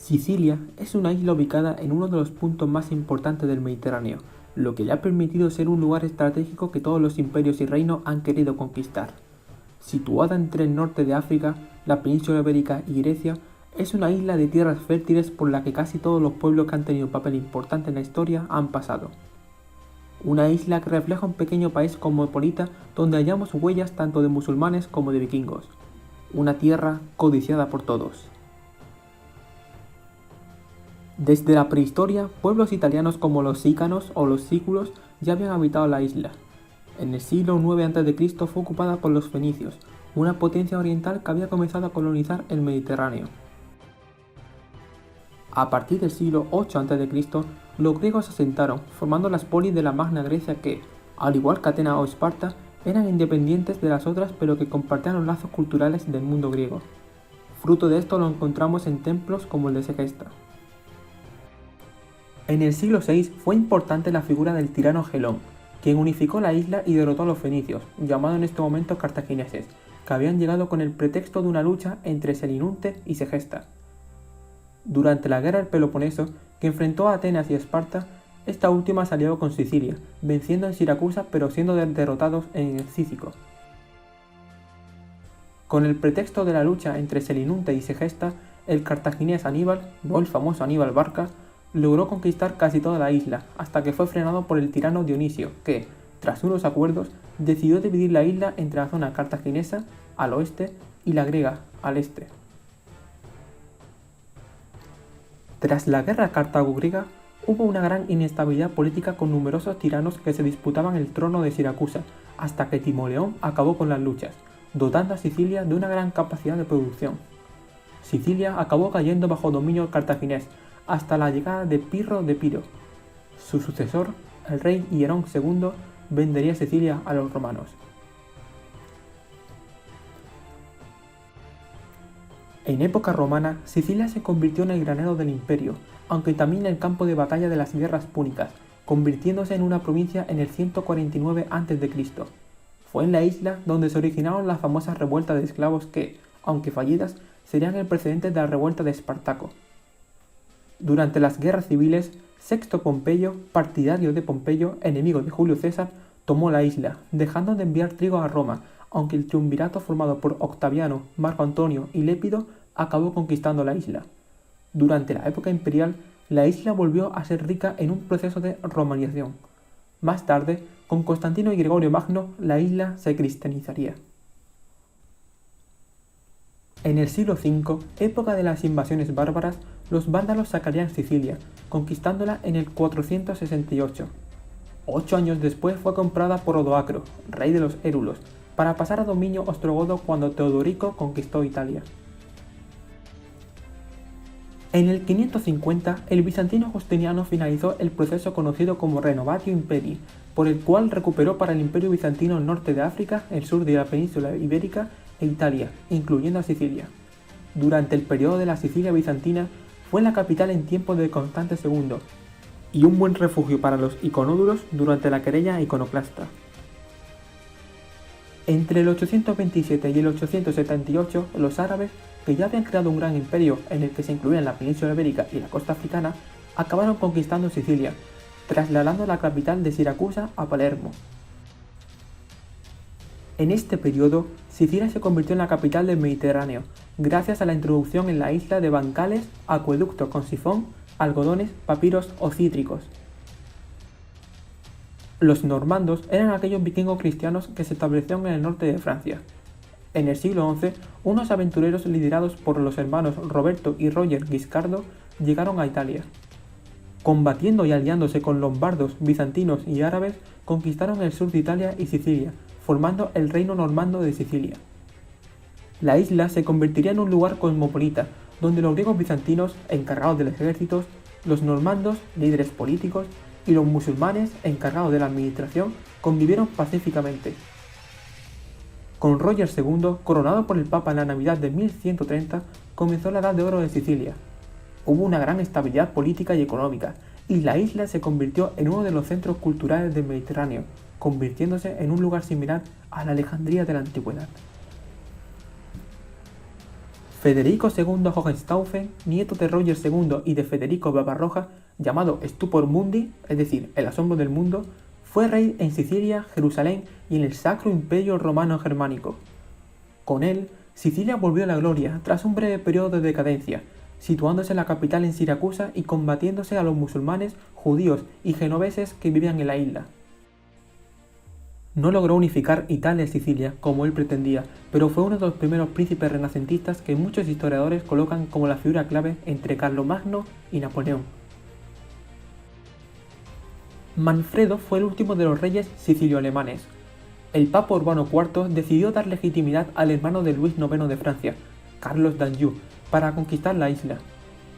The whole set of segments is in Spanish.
Sicilia es una isla ubicada en uno de los puntos más importantes del Mediterráneo, lo que le ha permitido ser un lugar estratégico que todos los imperios y reinos han querido conquistar. Situada entre el norte de África, la península ibérica y Grecia, es una isla de tierras fértiles por la que casi todos los pueblos que han tenido un papel importante en la historia han pasado. Una isla que refleja un pequeño país cosmopolita donde hallamos huellas tanto de musulmanes como de vikingos. Una tierra codiciada por todos. Desde la prehistoria, pueblos italianos como los sícanos o los sículos ya habían habitado la isla. En el siglo IX a.C. fue ocupada por los fenicios, una potencia oriental que había comenzado a colonizar el Mediterráneo. A partir del siglo VIII a.C., los griegos se asentaron, formando las polis de la Magna Grecia que, al igual que Atenas o Esparta, eran independientes de las otras pero que compartían los lazos culturales del mundo griego. Fruto de esto lo encontramos en templos como el de Segesta. En el siglo VI fue importante la figura del tirano Gelón, quien unificó la isla y derrotó a los fenicios, llamados en este momento cartagineses, que habían llegado con el pretexto de una lucha entre Selinunte y Segesta. Durante la guerra del Peloponeso, que enfrentó a Atenas y Esparta, esta última se alió con Sicilia, venciendo en Siracusa pero siendo derrotados en el Cícico. Con el pretexto de la lucha entre Selinunte y Segesta, el cartaginés Aníbal, no el famoso Aníbal Barca, logró conquistar casi toda la isla, hasta que fue frenado por el tirano Dionisio, que, tras unos acuerdos, decidió dividir la isla entre la zona cartaginesa, al oeste, y la griega, al este. Tras la guerra cartago-griega, hubo una gran inestabilidad política con numerosos tiranos que se disputaban el trono de Siracusa, hasta que Timoleón acabó con las luchas, dotando a Sicilia de una gran capacidad de producción. Sicilia acabó cayendo bajo dominio cartaginés, hasta la llegada de Pirro de Piro. Su sucesor, el rey Hierón II, vendería Sicilia a los romanos. En época romana, Sicilia se convirtió en el granero del imperio, aunque también en el campo de batalla de las guerras púnicas, convirtiéndose en una provincia en el 149 a.C. Fue en la isla donde se originaron las famosas revueltas de esclavos que, aunque fallidas, serían el precedente de la revuelta de Espartaco. Durante las guerras civiles, Sexto Pompeyo, partidario de Pompeyo, enemigo de Julio César, tomó la isla, dejando de enviar trigo a Roma, aunque el triunvirato formado por Octaviano, Marco Antonio y Lépido acabó conquistando la isla. Durante la época imperial, la isla volvió a ser rica en un proceso de romanización. Más tarde, con Constantino y Gregorio Magno, la isla se cristianizaría. En el siglo V, época de las invasiones bárbaras, los vándalos sacarían Sicilia, conquistándola en el 468. 8 años después fue comprada por Odoacro, rey de los Érulos, para pasar a dominio ostrogodo cuando Teodorico conquistó Italia. En el 550, el bizantino Justiniano finalizó el proceso conocido como Renovatio Imperii, por el cual recuperó para el Imperio Bizantino el norte de África, el sur de la península ibérica e Italia, incluyendo a Sicilia. Durante el periodo de la Sicilia bizantina, fue la capital en tiempos de Constante II, y un buen refugio para los iconódulos durante la querella iconoclasta. Entre el 827 y el 878, los árabes, que ya habían creado un gran imperio en el que se incluían la península ibérica y la costa africana, acabaron conquistando Sicilia, trasladando la capital de Siracusa a Palermo. En este periodo, Sicilia se convirtió en la capital del Mediterráneo, gracias a la introducción en la isla de bancales, acueductos con sifón, algodones, papiros o cítricos. Los normandos eran aquellos vikingos cristianos que se establecieron en el norte de Francia. En el siglo XI, unos aventureros liderados por los hermanos Roberto y Roger Guiscardo llegaron a Italia. Combatiendo y aliándose con lombardos, bizantinos y árabes, conquistaron el sur de Italia y Sicilia, formando el reino normando de Sicilia. La isla se convertiría en un lugar cosmopolita, donde los griegos bizantinos, encargados de los ejércitos, los normandos, líderes políticos, y los musulmanes, encargados de la administración, convivieron pacíficamente. Con Roger II, coronado por el Papa en la Navidad de 1130, comenzó la Edad de Oro de Sicilia. Hubo una gran estabilidad política y económica, y la isla se convirtió en uno de los centros culturales del Mediterráneo, convirtiéndose en un lugar similar a la Alejandría de la antigüedad. Federico II Hohenstaufen, nieto de Roger II y de Federico Barbarroja, llamado Stupor Mundi, es decir, el asombro del mundo, fue rey en Sicilia, Jerusalén y en el Sacro Imperio Romano Germánico. Con él, Sicilia volvió a la gloria tras un breve periodo de decadencia, situándose la capital en Siracusa y combatiéndose a los musulmanes, judíos y genoveses que vivían en la isla. No logró unificar Italia y Sicilia como él pretendía, pero fue uno de los primeros príncipes renacentistas que muchos historiadores colocan como la figura clave entre Carlomagno y Napoleón. Manfredo fue el último de los reyes sicilio-alemanes. El Papa Urbano IV decidió dar legitimidad al hermano de Luis IX de Francia, Carlos d'Anjou, para conquistar la isla.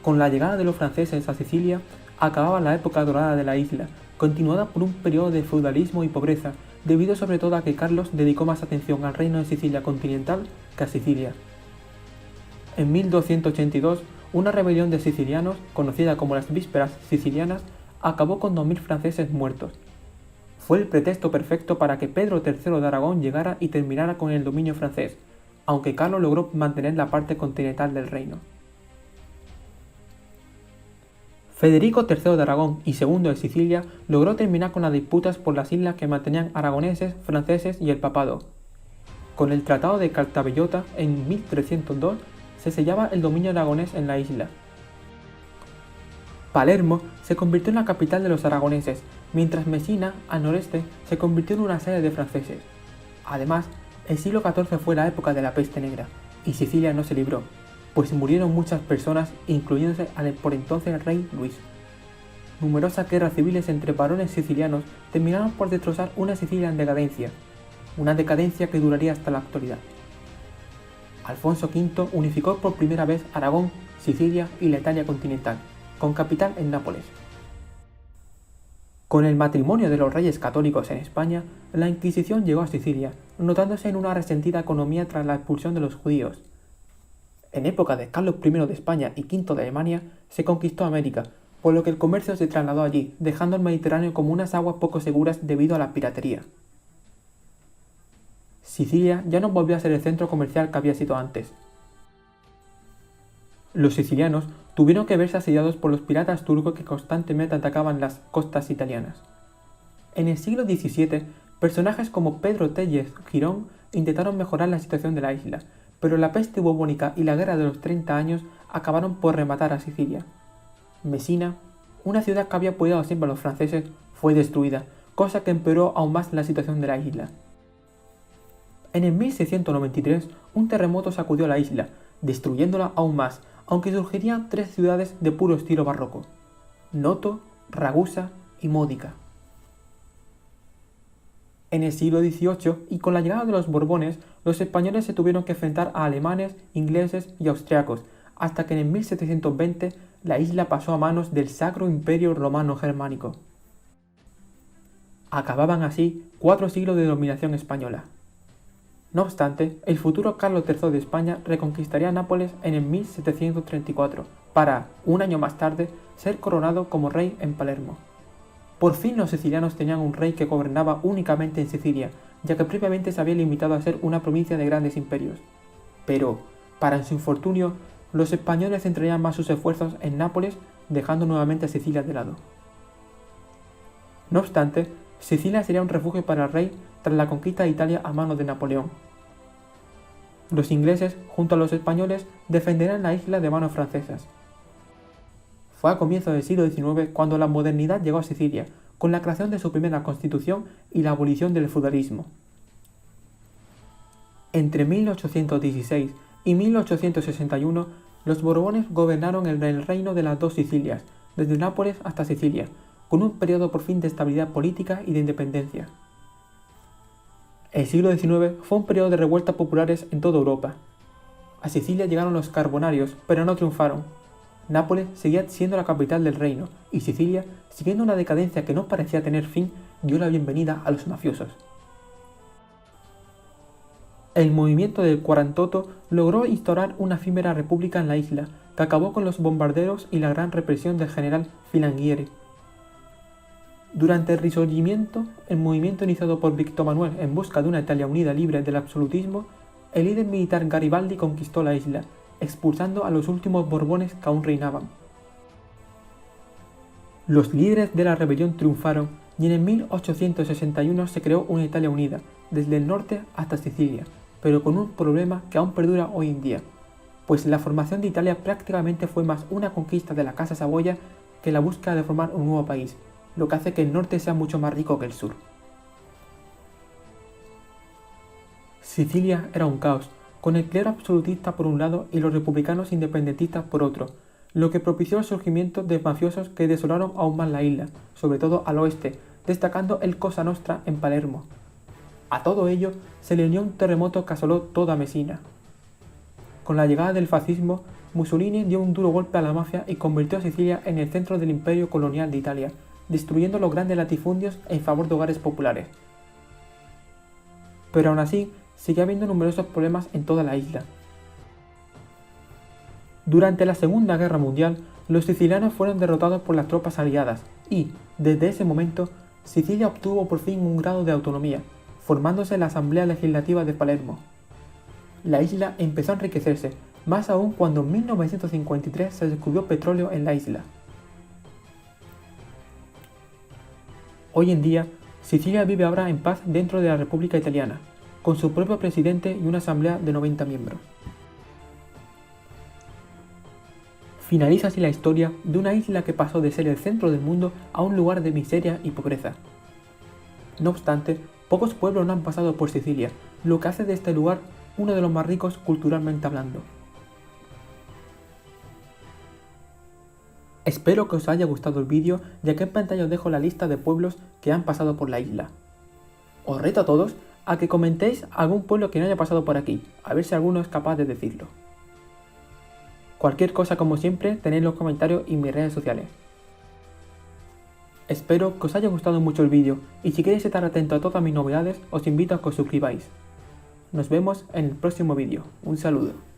Con la llegada de los franceses a Sicilia, acababa la época dorada de la isla, continuada por un periodo de feudalismo y pobreza, debido sobre todo a que Carlos dedicó más atención al reino de Sicilia continental que a Sicilia. En 1282, una rebelión de sicilianos, conocida como las Vísperas Sicilianas, acabó con 2000 franceses muertos. Fue el pretexto perfecto para que Pedro III de Aragón llegara y terminara con el dominio francés, aunque Carlos logró mantener la parte continental del reino. Federico III de Aragón y II de Sicilia logró terminar con las disputas por las islas que mantenían aragoneses, franceses y el papado. Con el Tratado de Cartabellota en 1302 se sellaba el dominio aragonés en la isla. Palermo se convirtió en la capital de los aragoneses, mientras Mesina, al noreste, se convirtió en una sede de franceses. Además, el siglo XIV fue la época de la peste negra, y Sicilia no se libró, pues murieron muchas personas, incluyéndose al por entonces rey Luis. Numerosas guerras civiles entre varones sicilianos terminaron por destrozar una Sicilia en decadencia, una decadencia que duraría hasta la actualidad. Alfonso V unificó por primera vez Aragón, Sicilia y la Italia continental, con capital en Nápoles. Con el matrimonio de los reyes católicos en España, la Inquisición llegó a Sicilia, notándose en una resentida economía tras la expulsión de los judíos. En época de Carlos I de España y V de Alemania, se conquistó América, por lo que el comercio se trasladó allí, dejando el Mediterráneo como unas aguas poco seguras debido a la piratería. Sicilia ya no volvió a ser el centro comercial que había sido antes. Los sicilianos tuvieron que verse asediados por los piratas turcos que constantemente atacaban las costas italianas. En el siglo XVII, personajes como Pedro Telles Girón intentaron mejorar la situación de la isla, pero la peste bubónica y la guerra de los 30 años acabaron por rematar a Sicilia. Mesina, una ciudad que había apoyado siempre a los franceses, fue destruida, cosa que empeoró aún más la situación de la isla. En el 1693, un terremoto sacudió la isla, destruyéndola aún más, aunque surgirían 3 ciudades de puro estilo barroco: Noto, Ragusa y Módica. En el siglo XVIII, y con la llegada de los Borbones, los españoles se tuvieron que enfrentar a alemanes, ingleses y austriacos, hasta que en 1720 la isla pasó a manos del Sacro Imperio Romano Germánico. Acababan así 4 siglos de dominación española. No obstante, el futuro Carlos III de España reconquistaría Nápoles en el 1734, para, un año más tarde, ser coronado como rey en Palermo. Por fin los sicilianos tenían un rey que gobernaba únicamente en Sicilia, ya que previamente se había limitado a ser una provincia de grandes imperios. Pero, para su infortunio, los españoles centrarían más sus esfuerzos en Nápoles, dejando nuevamente a Sicilia de lado. No obstante, Sicilia sería un refugio para el rey tras la conquista de Italia a manos de Napoleón. Los ingleses, junto a los españoles, defenderían la isla de manos francesas. Fue a comienzos del siglo XIX cuando la modernidad llegó a Sicilia, con la creación de su primera constitución y la abolición del feudalismo. Entre 1816 y 1861, los Borbones gobernaron el reino de las dos Sicilias, desde Nápoles hasta Sicilia, con un periodo por fin de estabilidad política y de independencia. El siglo XIX fue un periodo de revueltas populares en toda Europa. A Sicilia llegaron los carbonarios, pero no triunfaron. Nápoles seguía siendo la capital del reino, y Sicilia, siguiendo una decadencia que no parecía tener fin, dio la bienvenida a los mafiosos. El movimiento del Quarantotto logró instaurar una efímera república en la isla, que acabó con los bombarderos y la gran represión del general Filangieri. Durante el Risorgimento, el movimiento iniciado por Víctor Manuel en busca de una Italia unida libre del absolutismo, el líder militar Garibaldi conquistó la isla, expulsando a los últimos Borbones que aún reinaban. Los líderes de la rebelión triunfaron y en 1861 se creó una Italia unida, desde el norte hasta Sicilia, pero con un problema que aún perdura hoy en día, pues la formación de Italia prácticamente fue más una conquista de la Casa Saboya que la búsqueda de formar un nuevo país, lo que hace que el norte sea mucho más rico que el sur. Sicilia era un caos, con el clero absolutista por un lado y los republicanos independentistas por otro, lo que propició el surgimiento de mafiosos que desolaron aún más la isla, sobre todo al oeste, destacando el Cosa Nostra en Palermo. A todo ello se le unió un terremoto que asoló toda Mesina. Con la llegada del fascismo, Mussolini dio un duro golpe a la mafia y convirtió a Sicilia en el centro del imperio colonial de Italia, destruyendo los grandes latifundios en favor de hogares populares. Pero aún así, sigue habiendo numerosos problemas en toda la isla. Durante la Segunda Guerra Mundial, los sicilianos fueron derrotados por las tropas aliadas y, desde ese momento, Sicilia obtuvo por fin un grado de autonomía, formándose la Asamblea Legislativa de Palermo. La isla empezó a enriquecerse, más aún cuando en 1953 se descubrió petróleo en la isla. Hoy en día, Sicilia vive ahora en paz dentro de la República Italiana, con su propio presidente y una asamblea de 90 miembros. Finaliza así la historia de una isla que pasó de ser el centro del mundo a un lugar de miseria y pobreza. No obstante, pocos pueblos no han pasado por Sicilia, lo que hace de este lugar uno de los más ricos culturalmente hablando. Espero que os haya gustado el vídeo, ya que en pantalla os dejo la lista de pueblos que han pasado por la isla. Os reto a todos a que comentéis algún pueblo que no haya pasado por aquí, a ver si alguno es capaz de decirlo. Cualquier cosa, como siempre, tenéis en los comentarios y en mis redes sociales. Espero que os haya gustado mucho el vídeo, y si queréis estar atento a todas mis novedades, os invito a que os suscribáis. Nos vemos en el próximo vídeo. Un saludo.